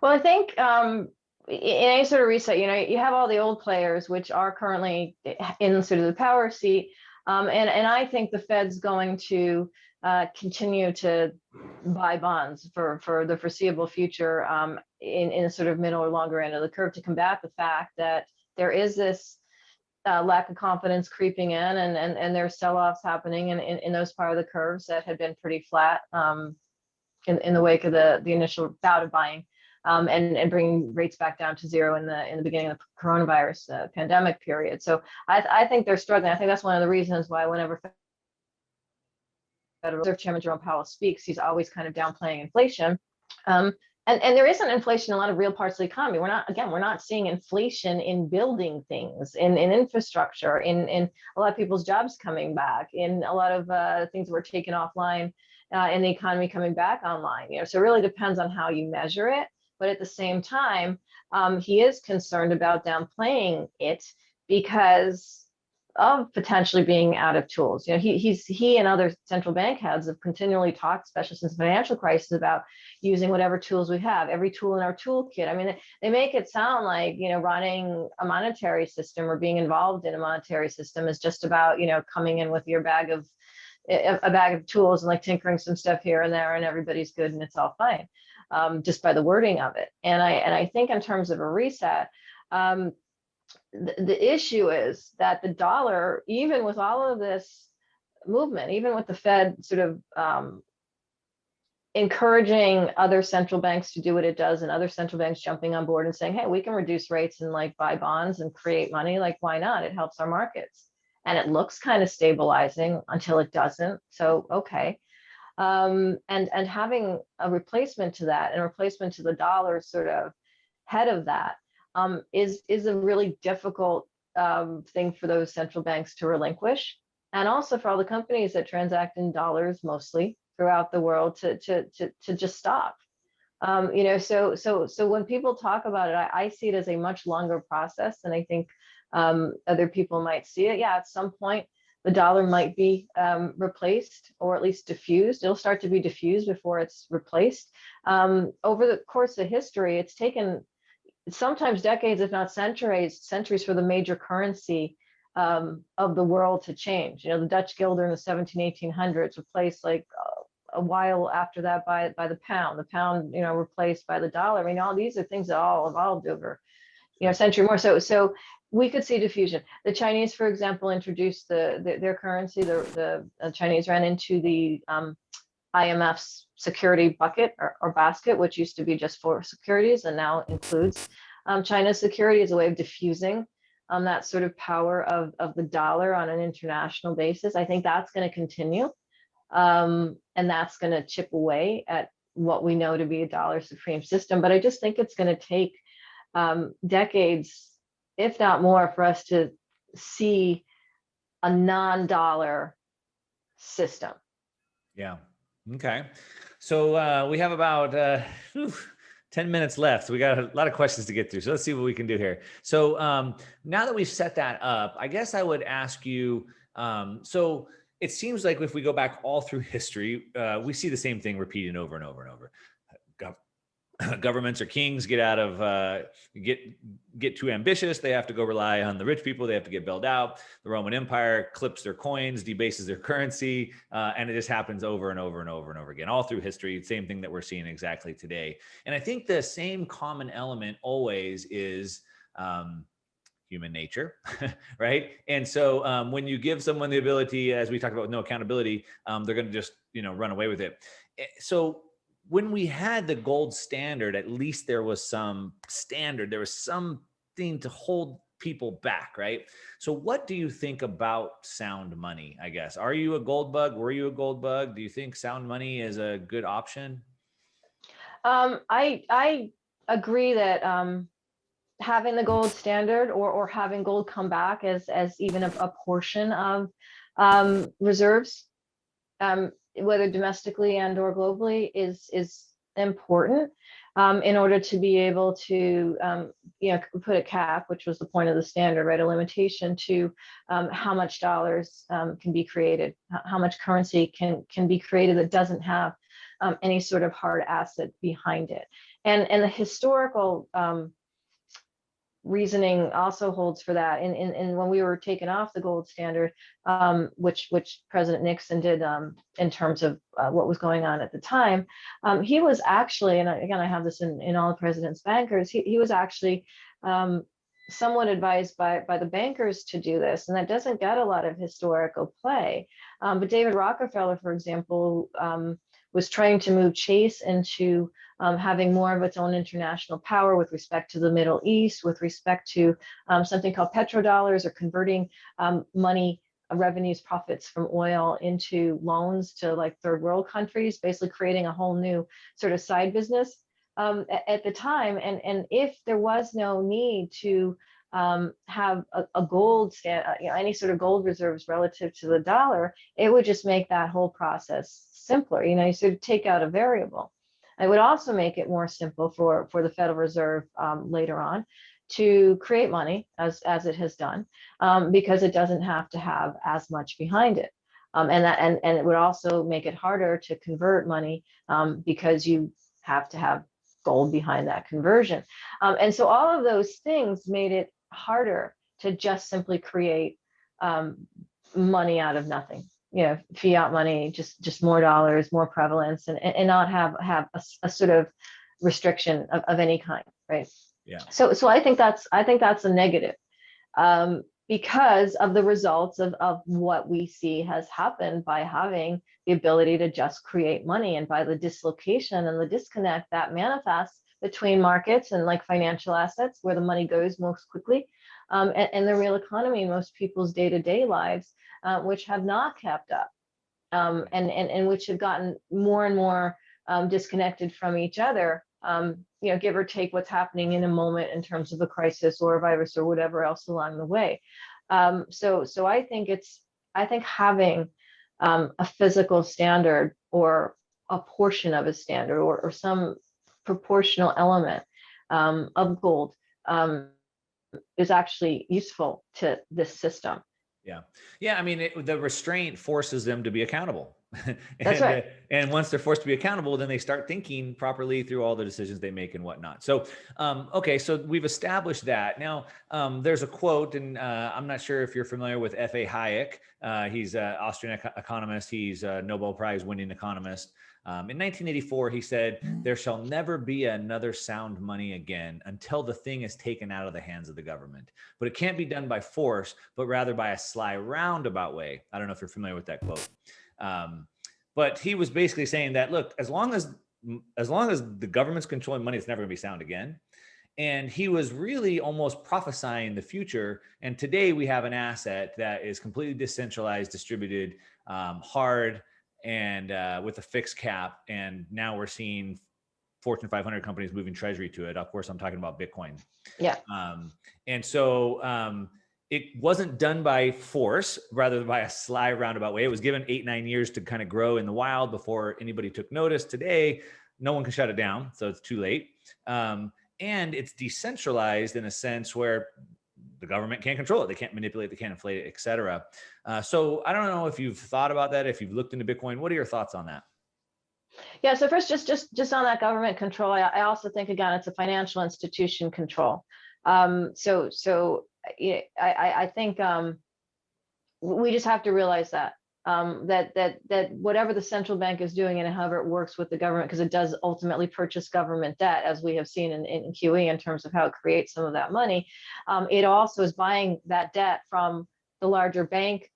Well, I think in any sort of reset, you have all the old players, which are currently in sort of the power seat. And I think the Fed's going to continue to buy bonds for the foreseeable future in a sort of middle or longer end of the curve to combat the fact that there is this lack of confidence creeping in, and there's sell-offs happening in those part of the curves that had been pretty flat in the wake of the initial bout of buying. And bringing rates back down to zero in the beginning of the coronavirus pandemic period. So I think they're struggling. I think that's one of the reasons why whenever Federal Reserve Chairman Jerome Powell speaks, he's always kind of downplaying inflation. And there isn't inflation in a lot of real parts of the economy. We're not seeing inflation in building things, in infrastructure, in a lot of people's jobs coming back, in a lot of things that were taken offline in the economy coming back online. So it really depends on how you measure it. But at the same time, he is concerned about downplaying it because of potentially being out of tools. He and other central bank heads have continually talked, especially since the financial crisis, about using whatever tools we have, every tool in our toolkit. I mean, they make it sound like, running a monetary system or being involved in a monetary system is just about, coming in with your bag of tools and like tinkering some stuff here and there, and everybody's good and it's all fine. Just by the wording of it. And I think in terms of a reset, the issue is that the dollar, even with all of this movement, even with the Fed sort of encouraging other central banks to do what it does, and other central banks jumping on board and saying, hey, we can reduce rates and like buy bonds and create money, like why not? It helps our markets. And it looks kind of stabilizing until it doesn't. So, okay. And having a replacement to that, and a replacement to the dollar sort of head of that, is a really difficult thing for those central banks to relinquish, and also for all the companies that transact in dollars mostly throughout the world to just stop. So when people talk about it, I see it as a much longer process than I think other people might see it. Yeah, at some point the dollar might be replaced, or at least diffused. It'll start to be diffused before it's replaced. Over the course of history, it's taken sometimes decades, if not centuries for the major currency of the world to change. The Dutch guilder in the 1800s replaced like a while after that by the pound. The pound, replaced by the dollar. I mean, all these are things that all evolved over, a century more. So we could see diffusion. The Chinese, for example, introduced their currency. The Chinese ran into the IMF's security bucket or basket, which used to be just for securities and now includes China's security, as a way of diffusing that sort of power of the dollar on an international basis. I think that's going to continue, and that's going to chip away at what we know to be a dollar supreme system. But I just think it's going to take decades, if not more, for us to see a non-dollar system. Yeah. Okay. So we have about 10 minutes left. So we got a lot of questions to get through. So let's see what we can do here. So now that we've set that up, I guess I would ask you, so it seems like if we go back all through history, we see the same thing repeating over and over and over. Governments are kings, get too ambitious. They have to go rely on the rich people. They have to get bailed out. The Roman Empire clips their coins, debases their currency, and it just happens over and over and over and over again, all through history. Same thing that we're seeing exactly today. And I think the same common element always is human nature, right? And so when you give someone the ability, as we talked about, with no accountability, they're going to just run away with it. So when we had the gold standard, at least there was some standard, there was something to hold people back, right? So what do you think about sound money, I guess? Are you a gold bug? Were you a gold bug? Do you think sound money is a good option? I agree that having the gold standard or having gold come back as even a portion of reserves, whether domestically and or globally, is important. in order to be able to, put a cap, which was the point of the standard, right? A limitation to how much dollars can be created, how much currency can be created that doesn't have any sort of hard asset behind it. And the historical reasoning also holds for that. And when we were taken off the gold standard, which President Nixon did in terms of what was going on at the time, he was actually, and again, I have this in all the president's bankers, he was actually somewhat advised by the bankers to do this, and that doesn't get a lot of historical play. But David Rockefeller, for example, was trying to move Chase into having more of its own international power with respect to the Middle East, with respect to something called petrodollars, or converting money, revenues, profits from oil into loans to like third world countries, basically creating a whole new sort of side business at the time. And if there was no need to have a gold any sort of gold reserves relative to the dollar, it would just make that whole process simpler. You sort of take out a variable. It would also make it more simple for the Federal Reserve later on to create money, as it has done, because it doesn't have to have as much behind it. And it would also make it harder to convert money because you have to have gold behind that conversion. And so all of those things made it harder to just simply create money out of nothing. Fiat money, just more dollars, more prevalence, and not have a sort of restriction of any kind, right? Yeah. So I think that's a negative, because of the results of what we see has happened by having the ability to just create money, and by the dislocation and the disconnect that manifests between markets and like financial assets, where the money goes most quickly, and the real economy, most people's day-to-day lives, which have not kept up, and which have gotten more and more disconnected from each other, give or take what's happening in a moment in terms of a crisis or a virus or whatever else along the way. So I think having a physical standard, or a portion of a standard, or some proportional element of gold is actually useful to this system. Yeah. I mean, the restraint forces them to be accountable. That's right. And once they're forced to be accountable, then they start thinking properly through all the decisions they make and whatnot. So, okay, so we've established that. Now, there's a quote, and I'm not sure if you're familiar with F.A. Hayek. He's an Austrian economist. He's a Nobel Prize winning economist. In 1984, he said, "There shall never be another sound money again until the thing is taken out of the hands of the government. But it can't be done by force, but rather by a sly roundabout way." I don't know if you're familiar with that quote. But he was basically saying that, look, as long as the government's controlling money, it's never going to be sound again. And he was really almost prophesying the future. And today we have an asset that is completely decentralized, distributed, hard, and with a fixed cap. And now we're seeing Fortune 500 companies moving treasury to it. Of course, I'm talking about Bitcoin. Yeah. And so it wasn't done by force, rather by a sly roundabout way. It was given 8-9 years to kind of grow in the wild before anybody took notice. Today, no one can shut it down, so it's too late. And it's decentralized in a sense where the government can't control it. They can't manipulate, they can't inflate it, et cetera. So I don't know if you've thought about that, if you've looked into Bitcoin. What are your thoughts on that? Yeah, so first, just on that government control, I also think, again, it's a financial institution control. I think we just have to realize that whatever the central bank is doing and however it works with the government, because it does ultimately purchase government debt, as we have seen in QE in terms of how it creates some of that money. It also is buying that debt from the larger bank,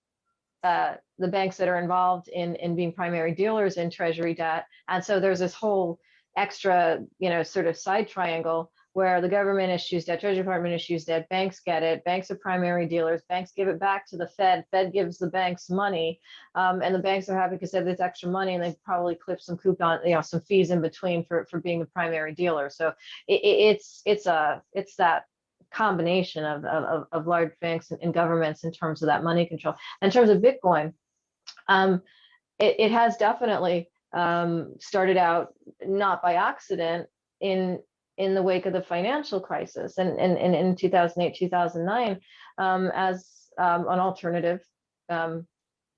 the banks that are involved in being primary dealers in treasury debt. And so there's this whole extra, sort of side triangle where the government issues debt, Treasury Department issues debt, banks get it, banks are primary dealers, banks give it back to the Fed, Fed gives the banks money, and the banks are happy because they have this extra money, and they probably clip some coupon, some fees in between for being the primary dealer. So it's that combination of large banks and governments in terms of that money control. In terms of Bitcoin, it has definitely started out not by accident, in the wake of the financial crisis and in 2008, 2009, as an alternative.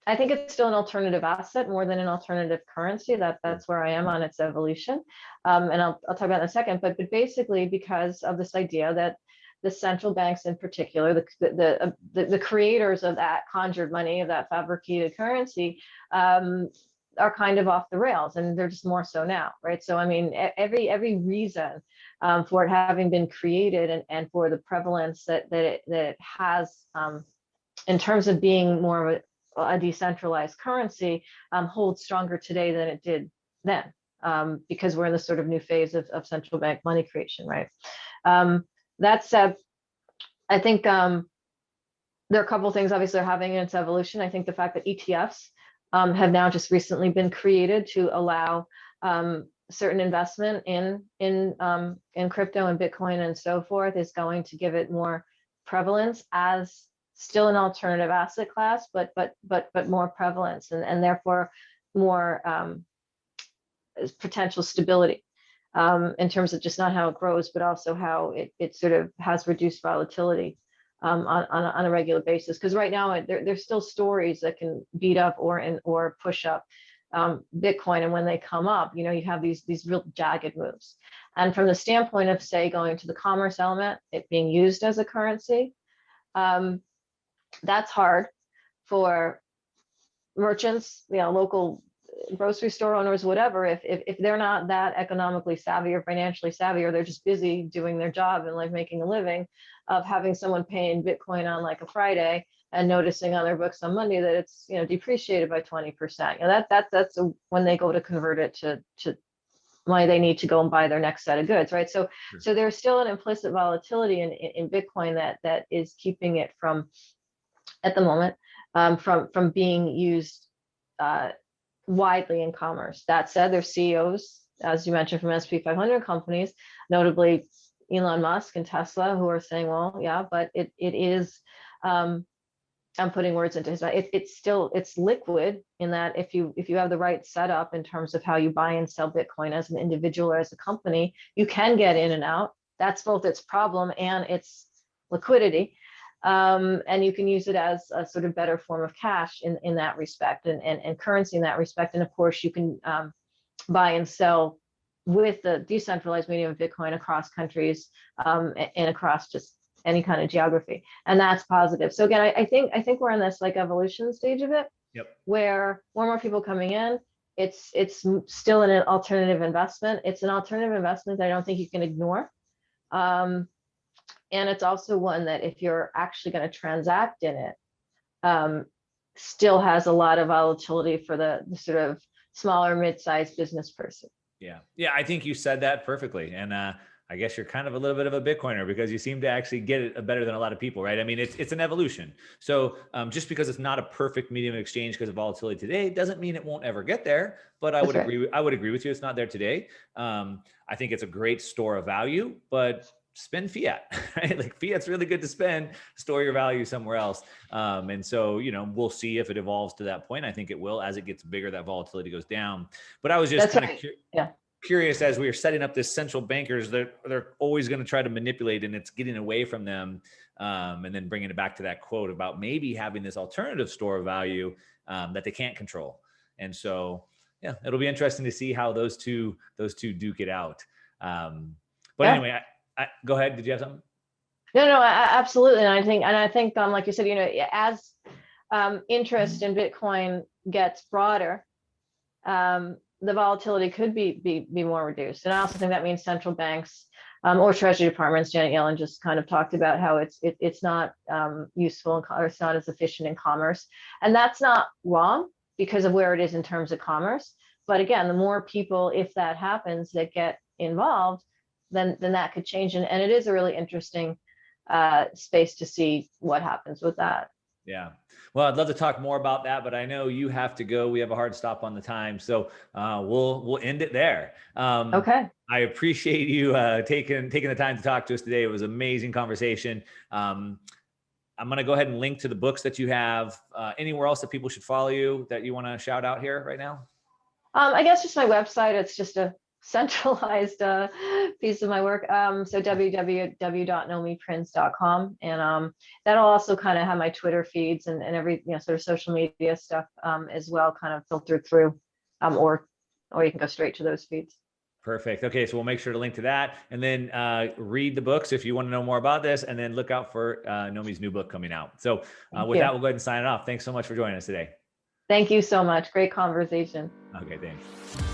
I think it's still an alternative asset more than an alternative currency. That's where I am on its evolution. And I'll talk about it in a second, but basically because of this idea that the central banks in particular, the creators of that conjured money, of that fabricated currency, are kind of off the rails, and they're just more so now, right? So I mean, every reason for it having been created and for the prevalence that it has in terms of being more of a decentralized currency holds stronger today than it did then, because we're in this sort of new phase of central bank money creation, right? That said, I think there are a couple of things obviously are having in its evolution. I think the fact that ETFs have now just recently been created to allow certain investment in crypto and Bitcoin and so forth is going to give it more prevalence as still an alternative asset class, but more prevalence and therefore more potential stability in terms of just not how it grows, but also how it sort of has reduced volatility on a regular basis. Because right now there's still stories that can beat up or push up Bitcoin, and when they come up, you have these real jagged moves. And from the standpoint of, say, going to the commerce element, it being used as a currency, that's hard for merchants, local grocery store owners, whatever, if they're not that economically savvy or financially savvy, or they're just busy doing their job and like making a living of having someone paying Bitcoin on like a Friday and noticing on their books on Monday that it's depreciated by 20%. That's when they go to convert it to money they need to go and buy their next set of goods, right? So there's still an implicit volatility in Bitcoin that is keeping it from, at the moment, from being used widely in commerce. That said, there's CEOs, as you mentioned, from SP 500 companies, notably Elon Musk and Tesla, who are saying, well, yeah, but it is, I'm putting words into his mouth. It's liquid in that if you have the right setup in terms of how you buy and sell Bitcoin as an individual or as a company, you can get in and out. That's both its problem and its liquidity. And you can use it as a sort of better form of cash in that respect and currency in that respect. And of course, you can buy and sell with the decentralized medium of Bitcoin across countries and across just any kind of geography. And that's positive. So again, I think we're in this like evolution stage of it, where more and more people coming in. It's still an alternative investment. It's an alternative investment that I don't think you can ignore. And it's also one that if you're actually going to transact in it, still has a lot of volatility for the sort of smaller, mid-sized business person. Yeah, I think you said that perfectly. And I guess you're kind of a little bit of a Bitcoiner because you seem to actually get it better than a lot of people, right? I mean, it's an evolution. So just because it's not a perfect medium of exchange because of volatility today, doesn't mean it won't ever get there. But I would agree. I would agree with you. It's not there today. I think it's a great store of value, but spend fiat, right? Like fiat's really good to spend, store your value somewhere else. And so, we'll see if it evolves to that point. I think it will. As it gets bigger, that volatility goes down. But I was just curious, as we were setting up this central bankers, they're always going to try to manipulate, and it's getting away from them. And then bringing it back to that quote about maybe having this alternative store of value that they can't control. And so, yeah, it'll be interesting to see how those two duke it out. Anyway, go ahead. Did you have something? No, absolutely. And I think, like you said, as interest in Bitcoin gets broader, the volatility could be more reduced. And I also think that means central banks or Treasury departments. Janet Yellen just kind of talked about how it's not useful or it's not as efficient in commerce, and that's not wrong because of where it is in terms of commerce. But again, the more people, if that happens, that get involved, then that could change. And it is a really interesting space to see what happens with that. Yeah. Well, I'd love to talk more about that, but I know you have to go. We have a hard stop on the time. So we'll end it there. Okay. I appreciate you taking the time to talk to us today. It was an amazing conversation. I'm going to go ahead and link to the books that you have. Anywhere else that people should follow you that you want to shout out here right now? I guess just my website. It's just a centralized piece of my work. So www.nomiprins.com, and that'll also kind of have my Twitter feeds and every sort of social media stuff as well, kind of filtered through, or you can go straight to those feeds. Perfect. Okay, so we'll make sure to link to that, and then read the books if you want to know more about this, and then look out for Nomi's new book coming out. So with that, we'll go ahead and sign it off. Thanks so much for joining us today. Thank you so much. Great conversation. Okay, thanks.